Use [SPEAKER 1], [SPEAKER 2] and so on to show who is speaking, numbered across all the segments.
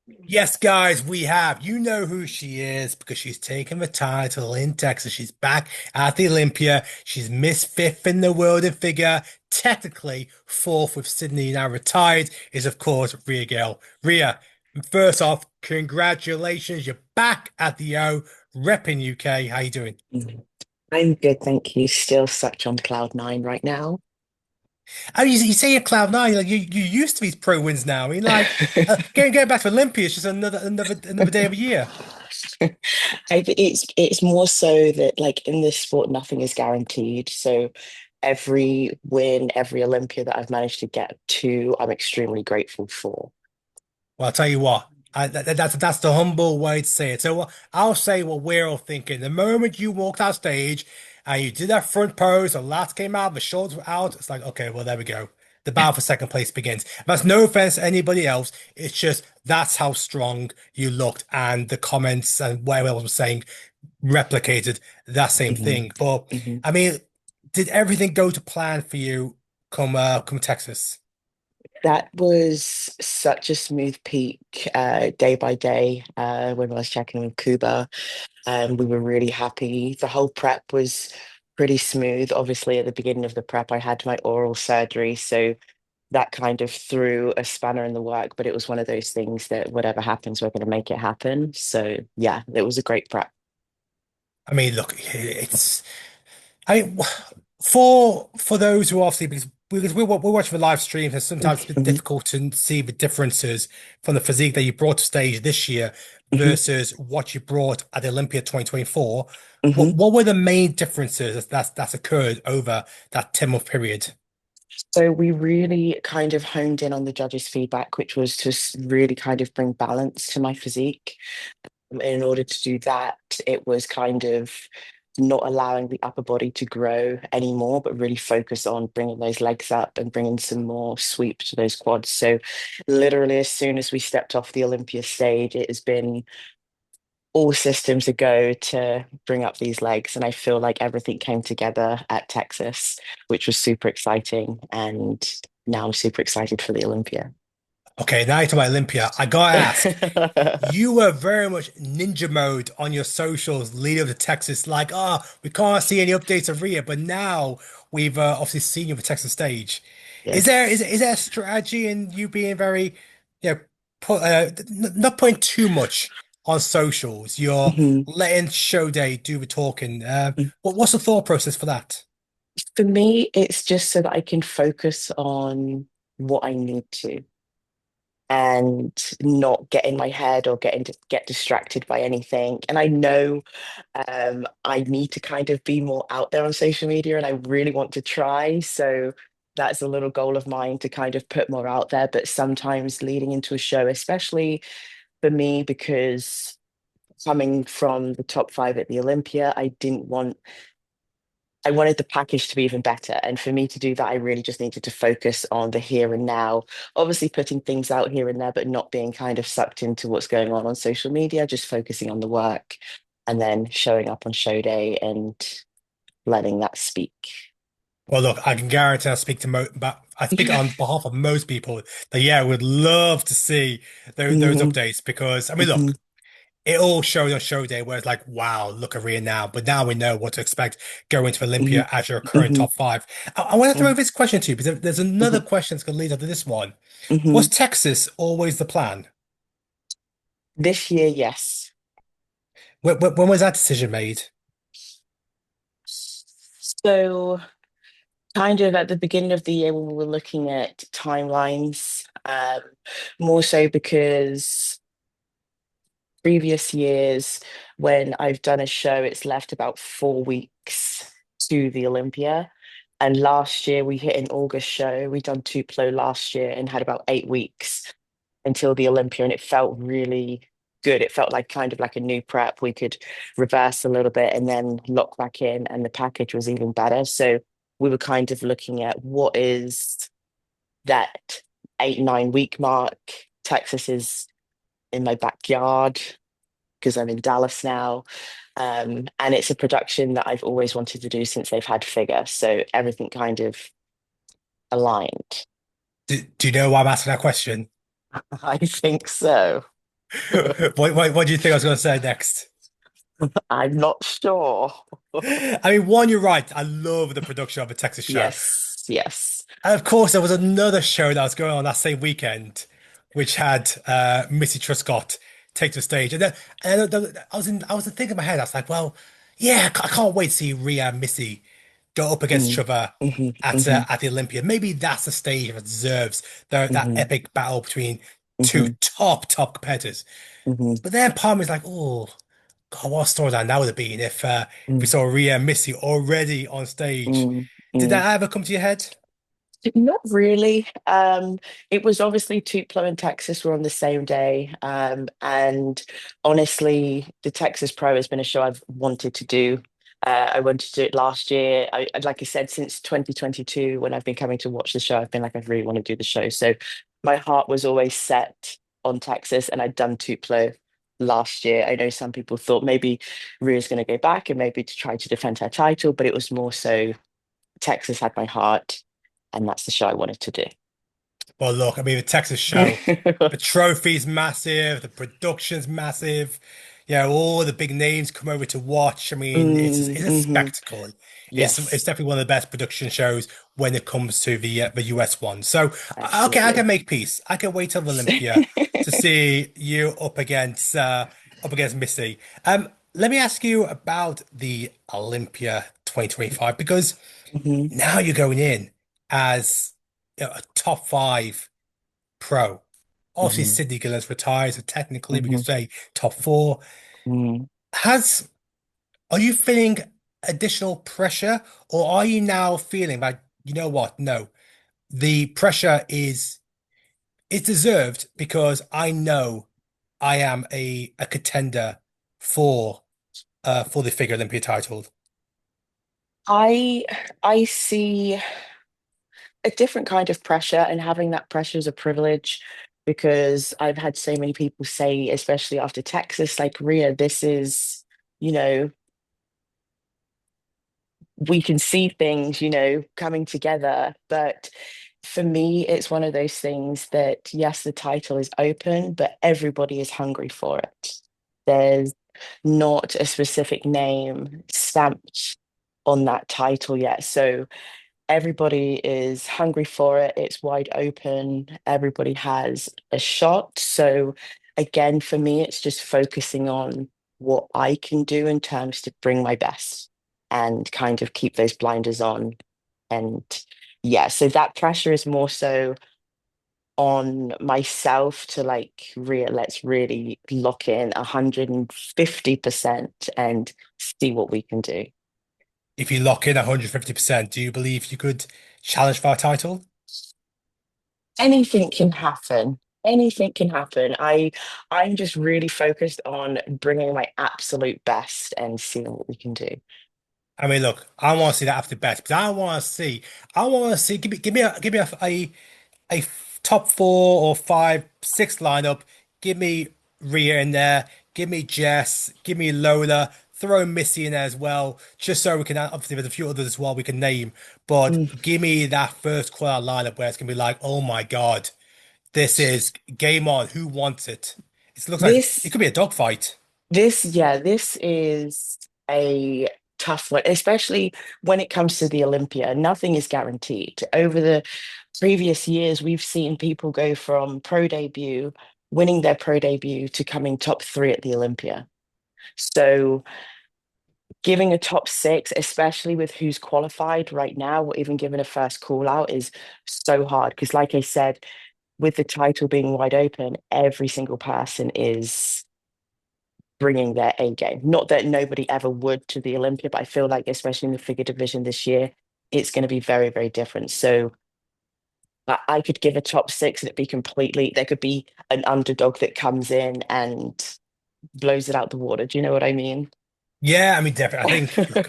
[SPEAKER 1] Yes, guys, we have. You know who she is because she's taken the title in Texas. She's back at the Olympia. She's Miss Fifth in the world in figure. Technically, fourth with Sydney now retired is, of course, Rhea Gayle. Rhea, first off, congratulations. You're back at the O, repping UK. How you doing?
[SPEAKER 2] Mhm. I'm good, thank you. Still such on cloud nine right now.
[SPEAKER 1] Oh, you say you're cloud nine, like you used to these pro wins now. I mean, like going back to Olympia is just another day of a year.
[SPEAKER 2] It's more so that like in this sport, nothing is guaranteed. So every win, every Olympia that I've managed to get to, I'm extremely grateful for.
[SPEAKER 1] Well, I'll tell you what. That's the humble way to say it. So I'll say what we're all thinking. The moment you walked out stage and you did that front pose, the lats came out, the shoulders were out. It's like, okay, well, there we go. The battle for second place begins. That's no offense to anybody else. It's just that's how strong you looked, and the comments and whatever else was saying replicated that same
[SPEAKER 2] Mhm,
[SPEAKER 1] thing. But
[SPEAKER 2] mhm.
[SPEAKER 1] I mean, did everything go to plan for you come Texas?
[SPEAKER 2] That was such a smooth peak day by day when I was checking with Cuba. We were really happy. The whole prep was pretty smooth. Obviously, at the beginning of the prep, I had my oral surgery, so that kind of threw a spanner in the work. But it was one of those things that whatever happens, we're going to make it happen. So yeah, it was a great prep.
[SPEAKER 1] I mean, look, it's. I mean, for those who obviously because we're watching the live streams, and sometimes it's a bit
[SPEAKER 2] Mhm,
[SPEAKER 1] difficult to see the differences from the physique that you brought to stage this year
[SPEAKER 2] mhm,
[SPEAKER 1] versus what you brought at the Olympia 2024. What
[SPEAKER 2] mhm.
[SPEAKER 1] what were the main differences that's occurred over that 10-month period?
[SPEAKER 2] So we really kind of honed in on the judges' feedback, which was to really kind of bring balance to my physique. In order to do that, it was kind of not allowing the upper body to grow anymore, but really focus on bringing those legs up and bringing some more sweep to those quads. So, literally, as soon as we stepped off the Olympia stage, it has been all systems a go to bring up these legs. And I feel like everything came together at Texas, which was super exciting. And now I'm super excited for the Olympia.
[SPEAKER 1] Okay, now you're talking about Olympia. I gotta ask. You were very much ninja mode on your socials leading up to Texas, like, we can't see any updates of Rhea, but now we've obviously seen you at the Texas stage. Is there a strategy in you being very, you know, not putting too much on socials? You're
[SPEAKER 2] Yes.
[SPEAKER 1] letting show day do the talking. What's the thought process for that?
[SPEAKER 2] For me, it's just so that I can focus on what I need to and not get in my head or get distracted by anything. And I know I need to kind of be more out there on social media and I really want to try. So that's a little goal of mine to kind of put more out there. But sometimes leading into a show, especially for me, because coming from the top five at the Olympia, I wanted the package to be even better. And for me to do that, I really just needed to focus on the here and now. Obviously, putting things out here and there, but not being kind of sucked into what's going on social media, just focusing on the work and then showing up on show day and letting that speak.
[SPEAKER 1] Well, look, I can guarantee I speak
[SPEAKER 2] Yeah.
[SPEAKER 1] on behalf of most people that yeah, would love to see those
[SPEAKER 2] Mhm,
[SPEAKER 1] updates because I mean,
[SPEAKER 2] mhm,
[SPEAKER 1] look, it all showed on show day where it's like, wow, look at Rhea now. But now we know what to expect going to
[SPEAKER 2] mhm,
[SPEAKER 1] Olympia as your current
[SPEAKER 2] mhm,
[SPEAKER 1] top five. I want to throw
[SPEAKER 2] mhm,
[SPEAKER 1] this question to you because there's another
[SPEAKER 2] mhm,
[SPEAKER 1] question that's going to lead up to this one. Was
[SPEAKER 2] mhm.
[SPEAKER 1] Texas always the plan?
[SPEAKER 2] This year, yes.
[SPEAKER 1] When was that decision made?
[SPEAKER 2] So, kind of at the beginning of the year when we were looking at timelines, more so because previous years when I've done a show, it's left about 4 weeks to the Olympia. And last year we hit an August show. We done Tupelo last year and had about 8 weeks until the Olympia, and it felt really good. It felt like kind of like a new prep. We could reverse a little bit and then lock back in, and the package was even better. So we were kind of looking at what is that 8, 9 week mark. Texas is in my backyard because I'm in Dallas now. And it's a production that I've always wanted to do since they've had figure. So everything kind of aligned.
[SPEAKER 1] Do you know why I'm asking that question?
[SPEAKER 2] I think so.
[SPEAKER 1] What do you think I was going to say next?
[SPEAKER 2] I'm not sure.
[SPEAKER 1] I mean, one, you're right. I love the production of a Texas show.
[SPEAKER 2] Yes, yes.
[SPEAKER 1] And of course, there was another show that was going on that same weekend, which had Missy Truscott take the stage. And I was thinking in my head, I was like, well, yeah, I can't wait to see Rhea and Missy go up against each
[SPEAKER 2] Mm,
[SPEAKER 1] other
[SPEAKER 2] hmm hmm
[SPEAKER 1] at the Olympia. Maybe that's the stage that deserves that
[SPEAKER 2] hmm
[SPEAKER 1] epic battle between two
[SPEAKER 2] hmm
[SPEAKER 1] top competitors.
[SPEAKER 2] hmm
[SPEAKER 1] But then part of me is like, oh, God, what a storyline that would have been if we
[SPEAKER 2] mm
[SPEAKER 1] saw Rhea and Missy already on stage.
[SPEAKER 2] mm
[SPEAKER 1] Did
[SPEAKER 2] mm.
[SPEAKER 1] that ever come to your head?
[SPEAKER 2] Not really. It was obviously Tupelo and Texas were on the same day. And honestly, the Texas Pro has been a show I've wanted to do. I wanted to do it last year. Like I said, since 2022, when I've been coming to watch the show, I've been like, I really want to do the show. So my heart was always set on Texas, and I'd done Tupelo last year. I know some people thought maybe Rhea's going to go back and maybe to try to defend her title, but it was more so Texas had my heart, and that's the show I wanted to do.
[SPEAKER 1] Well, look, I mean, the Texas show, the trophy's massive, the production's massive. Yeah, all the big names come over to watch. I mean, it's a
[SPEAKER 2] Hmm.
[SPEAKER 1] spectacle. It's
[SPEAKER 2] Yes,
[SPEAKER 1] definitely one of the best production shows when it comes to the US one. So, okay, I can
[SPEAKER 2] absolutely.
[SPEAKER 1] make peace. I can wait till Olympia to see you up against Missy. Let me ask you about the Olympia 2025 because
[SPEAKER 2] Hmm
[SPEAKER 1] now you're going in as a top five pro. Obviously,
[SPEAKER 2] hmm
[SPEAKER 1] Sydney Gillen's retired, so technically we can
[SPEAKER 2] hmm
[SPEAKER 1] say top four.
[SPEAKER 2] hmm
[SPEAKER 1] Has Are you feeling additional pressure, or are you now feeling like, you know what? No, the pressure is deserved because I know I am a contender for the figure Olympia title.
[SPEAKER 2] I I see a different kind of pressure, and having that pressure is a privilege because I've had so many people say, especially after Texas, like Rhea, this is, you know, we can see things, coming together. But for me, it's one of those things that, yes, the title is open, but everybody is hungry for it. There's not a specific name stamped on that title yet. So everybody is hungry for it. It's wide open. Everybody has a shot. So again, for me, it's just focusing on what I can do in terms to bring my best and kind of keep those blinders on. And yeah, so that pressure is more so on myself to like let's really lock in 150% and see what we can do.
[SPEAKER 1] If you lock in 150%, do you believe you could challenge for a title?
[SPEAKER 2] Anything can happen. Anything can happen. I'm just really focused on bringing my absolute best and seeing what we can do.
[SPEAKER 1] I mean, look, I want to see that after best, but I want to see, give me top four or five, six lineup. Give me Rhea in there. Give me Jess. Give me Lola. Throw Missy in there as well, just so we can obviously there's a few others as well we can name. But
[SPEAKER 2] Mm.
[SPEAKER 1] give me that first quarter lineup where it's gonna be like, oh my God, this is game on. Who wants it? It looks like it
[SPEAKER 2] This
[SPEAKER 1] could be a dogfight.
[SPEAKER 2] this is a tough one, especially when it comes to the Olympia. Nothing is guaranteed. Over the previous years, we've seen people go from winning their pro debut to coming top three at the Olympia. So giving a top six, especially with who's qualified right now, or even giving a first call out, is so hard. Because, like I said, with the title being wide open, every single person is bringing their A game. Not that nobody ever would to the Olympia, but I feel like, especially in the figure division this year, it's going to be very, very different. So I could give a top six and it'd be completely, there could be an underdog that comes in and blows it out the water. Do you know what I mean?
[SPEAKER 1] Yeah, I mean, definitely. I think, look,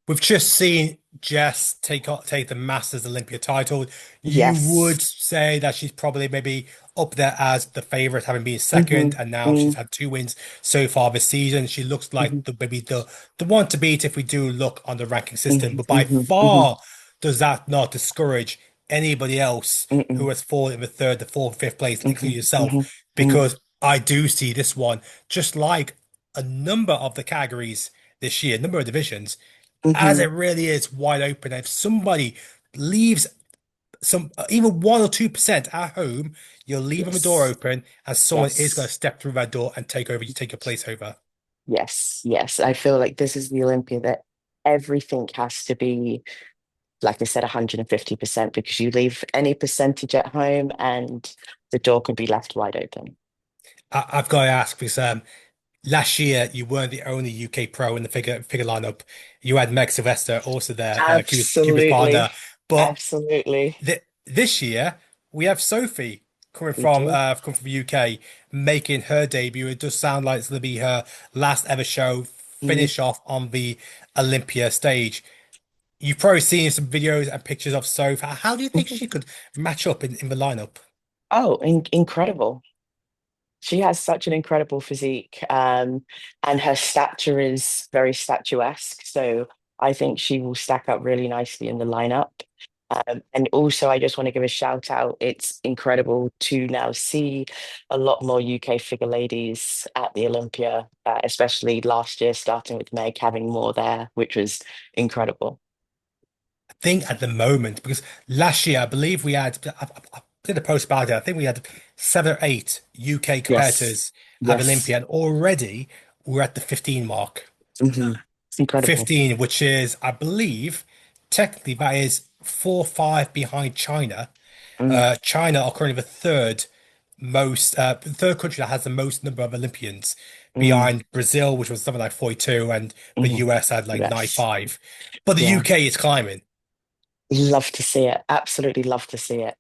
[SPEAKER 1] we've just seen Jess take the Masters Olympia title. You
[SPEAKER 2] Yes.
[SPEAKER 1] would say that she's probably maybe up there as the favorite, having been
[SPEAKER 2] hmm
[SPEAKER 1] second, and now she's had two wins so far this season. She looks
[SPEAKER 2] hmm
[SPEAKER 1] like the one to beat if we do look on the ranking system.
[SPEAKER 2] hmm
[SPEAKER 1] But by
[SPEAKER 2] hmm hmm
[SPEAKER 1] far, does that not discourage anybody else
[SPEAKER 2] Mm-mm,
[SPEAKER 1] who has fallen in the third, the fourth, fifth place, including
[SPEAKER 2] mhm,
[SPEAKER 1] yourself?
[SPEAKER 2] mhm, mhm,
[SPEAKER 1] Because I do see this one, just like a number of the categories this year, number of divisions, as
[SPEAKER 2] Hmm.
[SPEAKER 1] it really is wide open. If somebody leaves some, even 1 or 2% at home, you're leaving the door
[SPEAKER 2] Yes.
[SPEAKER 1] open, and someone is going to
[SPEAKER 2] Yes.
[SPEAKER 1] step through that door and take over, you take your place over.
[SPEAKER 2] Yes. Yes. I feel like this is the Olympia that everything has to be, like I said, 150% because you leave any percentage at home and the door can be left wide open.
[SPEAKER 1] I've got to ask because last year you weren't the only UK pro in the figure lineup. You had Meg Sylvester also there, Cuba's partner.
[SPEAKER 2] Absolutely.
[SPEAKER 1] But
[SPEAKER 2] Absolutely.
[SPEAKER 1] this year we have Sophie
[SPEAKER 2] We do.
[SPEAKER 1] coming from the UK making her debut. It does sound like it's going to be her last ever show.
[SPEAKER 2] Mm.
[SPEAKER 1] Finish off on the Olympia stage. You've probably seen some videos and pictures of Sophie. How do you think she could match up in the lineup?
[SPEAKER 2] Oh, incredible. She has such an incredible physique, and her stature is very statuesque. So I think she will stack up really nicely in the lineup. And also, I just want to give a shout out. It's incredible to now see a lot more UK figure ladies at the Olympia, especially last year, starting with Meg having more there, which was incredible.
[SPEAKER 1] Think at the moment because last year I believe we had I did a post about it. I think we had 7 or 8 UK
[SPEAKER 2] Yes.
[SPEAKER 1] competitors at
[SPEAKER 2] Yes.
[SPEAKER 1] Olympia, and already we're at the 15 mark.
[SPEAKER 2] Hmm. It's incredible.
[SPEAKER 1] 15, which is I believe technically that is 4 or 5 behind China.
[SPEAKER 2] Mm,
[SPEAKER 1] China are currently the third country that has the most number of Olympians
[SPEAKER 2] mm,
[SPEAKER 1] behind Brazil, which was something like 42, and the
[SPEAKER 2] mhm.
[SPEAKER 1] US had like
[SPEAKER 2] Yes.
[SPEAKER 1] 95. But the
[SPEAKER 2] Yeah.
[SPEAKER 1] UK is climbing.
[SPEAKER 2] Love to see it. Absolutely love to see it.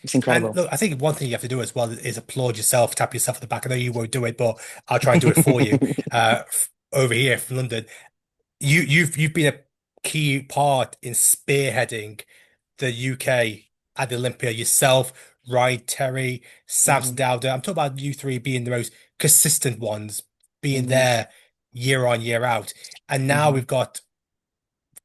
[SPEAKER 2] It's
[SPEAKER 1] And
[SPEAKER 2] incredible.
[SPEAKER 1] look, I think one thing you have to do as well is applaud yourself, tap yourself on the back. I know you won't do it, but I'll try and do it for you. Over here from London, you've been a key part in spearheading the UK at the Olympia yourself, Ryan Terry, Samson
[SPEAKER 2] Hmm.
[SPEAKER 1] Dowder. I'm talking about you three being the most consistent ones, being
[SPEAKER 2] Hmm.
[SPEAKER 1] there year on, year out. And now
[SPEAKER 2] Hmm.
[SPEAKER 1] we've got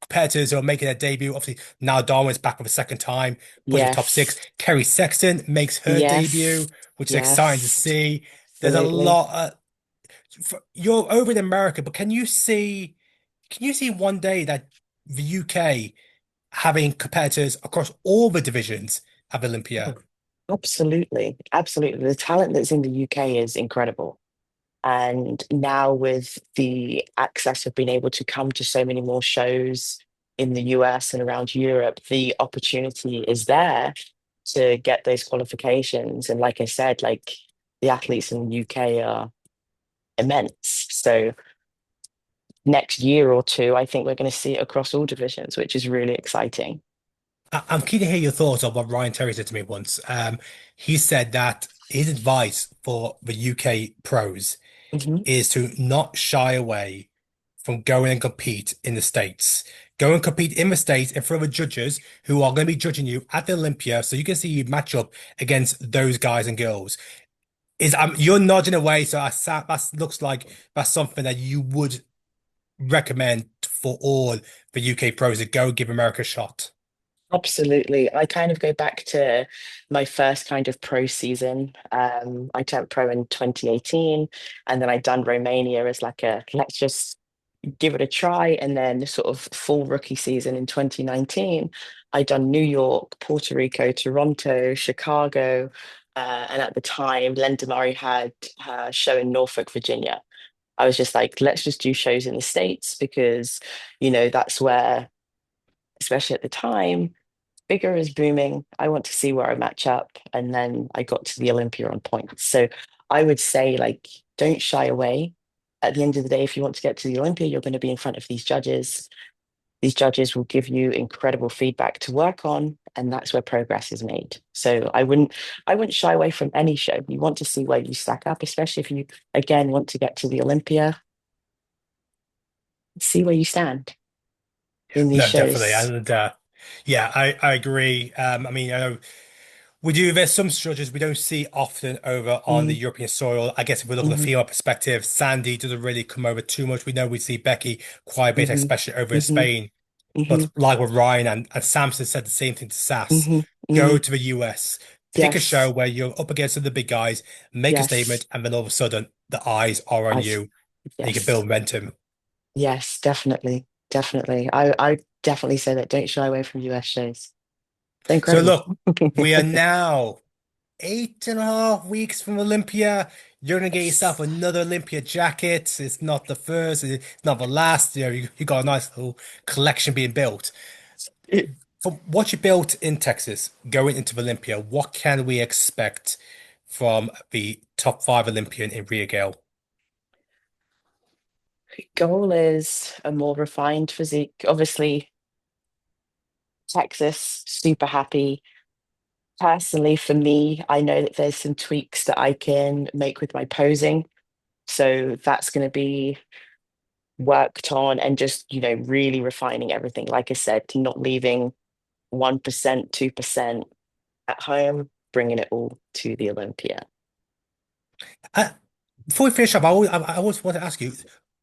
[SPEAKER 1] competitors who are making their debut. Obviously, now Darwin's back for the second time, pushing top six.
[SPEAKER 2] Yes.
[SPEAKER 1] Kerry Sexton makes her
[SPEAKER 2] Yes.
[SPEAKER 1] debut, which is exciting to
[SPEAKER 2] Yes.
[SPEAKER 1] see. There's a
[SPEAKER 2] Absolutely.
[SPEAKER 1] lot. You're over in America, but can you see one day that the UK having competitors across all the divisions of Olympia?
[SPEAKER 2] Oh, absolutely. Absolutely. The talent that's in the UK is incredible. And now with the access of being able to come to so many more shows in the US and around Europe, the opportunity is there to get those qualifications. And like I said, like the athletes in the UK are immense. So next year or two, I think we're going to see it across all divisions, which is really exciting.
[SPEAKER 1] I'm keen to hear your thoughts on what Ryan Terry said to me once. He said that his advice for the UK pros
[SPEAKER 2] Hmm.
[SPEAKER 1] is to not shy away from going and compete in the States. Go and compete in the States in front of the judges who are going to be judging you at the Olympia, so you can see you match up against those guys and girls. You're nodding away, so that looks like that's something that you would recommend for all the UK pros to go give America a shot.
[SPEAKER 2] Absolutely. I kind of go back to my first kind of pro season. I turned pro in 2018, and then I done Romania as like a let's just give it a try. And then the sort of full rookie season in 2019, I done New York, Puerto Rico, Toronto, Chicago. And at the time, Linda Murray had her show in Norfolk, Virginia. I was just like, let's just do shows in the States because, that's where, especially at the time, bigger is booming. I want to see where I match up. And then I got to the Olympia on points. So I would say, like, don't shy away. At the end of the day, if you want to get to the Olympia, you're going to be in front of these judges. These judges will give you incredible feedback to work on, and that's where progress is made. So I wouldn't shy away from any show. You want to see where you stack up, especially if you again want to get to the Olympia, see where you stand in these
[SPEAKER 1] No, definitely.
[SPEAKER 2] shows.
[SPEAKER 1] And yeah, I agree. I mean, I know there's some judges we don't see often over on the
[SPEAKER 2] Mm,
[SPEAKER 1] European soil. I guess if we look at the
[SPEAKER 2] mhm,
[SPEAKER 1] female perspective, Sandy doesn't really come over too much. We know we see Becky quite a bit,
[SPEAKER 2] mhm,
[SPEAKER 1] especially over in
[SPEAKER 2] mhm,
[SPEAKER 1] Spain. But
[SPEAKER 2] mhm,
[SPEAKER 1] like with Ryan and Samson said the same thing to Sass,
[SPEAKER 2] mhm,
[SPEAKER 1] go
[SPEAKER 2] mhm.
[SPEAKER 1] to the US. Pick a show
[SPEAKER 2] Yes.
[SPEAKER 1] where you're up against the big guys, make a
[SPEAKER 2] Yes.
[SPEAKER 1] statement, and then all of a sudden the eyes are on
[SPEAKER 2] I
[SPEAKER 1] you and you can
[SPEAKER 2] yes.
[SPEAKER 1] build momentum.
[SPEAKER 2] Yes, definitely. Definitely. I definitely say that don't shy away from US shows. They're
[SPEAKER 1] So
[SPEAKER 2] incredible.
[SPEAKER 1] look, we are now 8.5 weeks from Olympia. You're gonna get yourself
[SPEAKER 2] Yes.
[SPEAKER 1] another Olympia jacket. It's not the first, it's not the last. You got a nice little collection being built. From what you built in Texas, going into Olympia, what can we expect from the top five Olympian in Rhea Gayle?
[SPEAKER 2] Goal is a more refined physique. Obviously, Texas, super happy. Personally, for me, I know that there's some tweaks that I can make with my posing. So that's going to be worked on and just, really refining everything. Like I said, not leaving 1%, 2% at home, bringing it all to the Olympia.
[SPEAKER 1] Uh, Before we finish up, I always want to ask you,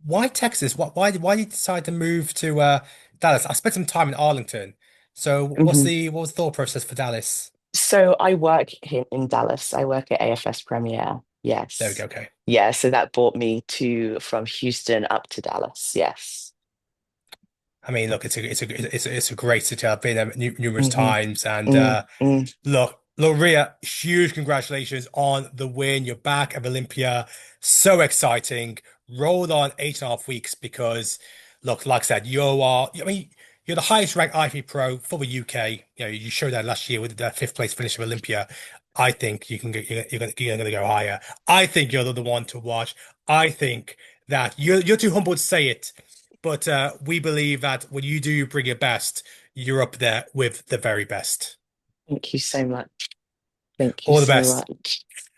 [SPEAKER 1] why Texas? Why did you decide to move to Dallas? I spent some time in Arlington. So
[SPEAKER 2] Mhm.
[SPEAKER 1] what was the thought process for Dallas?
[SPEAKER 2] So I work here in Dallas. I work at AFS Premiere.
[SPEAKER 1] There we go.
[SPEAKER 2] Yes.
[SPEAKER 1] Okay.
[SPEAKER 2] Yeah, so that brought me to from Houston up to Dallas. Yes.
[SPEAKER 1] I mean, look, it's a great city. I've been there numerous
[SPEAKER 2] Hmm.
[SPEAKER 1] times, and
[SPEAKER 2] Mm, mm.
[SPEAKER 1] look, Rhea, huge congratulations on the win. You're back at Olympia. So exciting. Roll on 8.5 weeks because, look, like I said, I mean, you're the highest ranked IFE pro for the UK. You showed that last year with the fifth place finish of Olympia. I think you can get, you're gonna go higher. I think you're the one to watch. I think that you're too humble to say it, but we believe that when you do bring your best, you're up there with the very best.
[SPEAKER 2] Thank you so much. Thank you
[SPEAKER 1] All the
[SPEAKER 2] so
[SPEAKER 1] best.
[SPEAKER 2] much.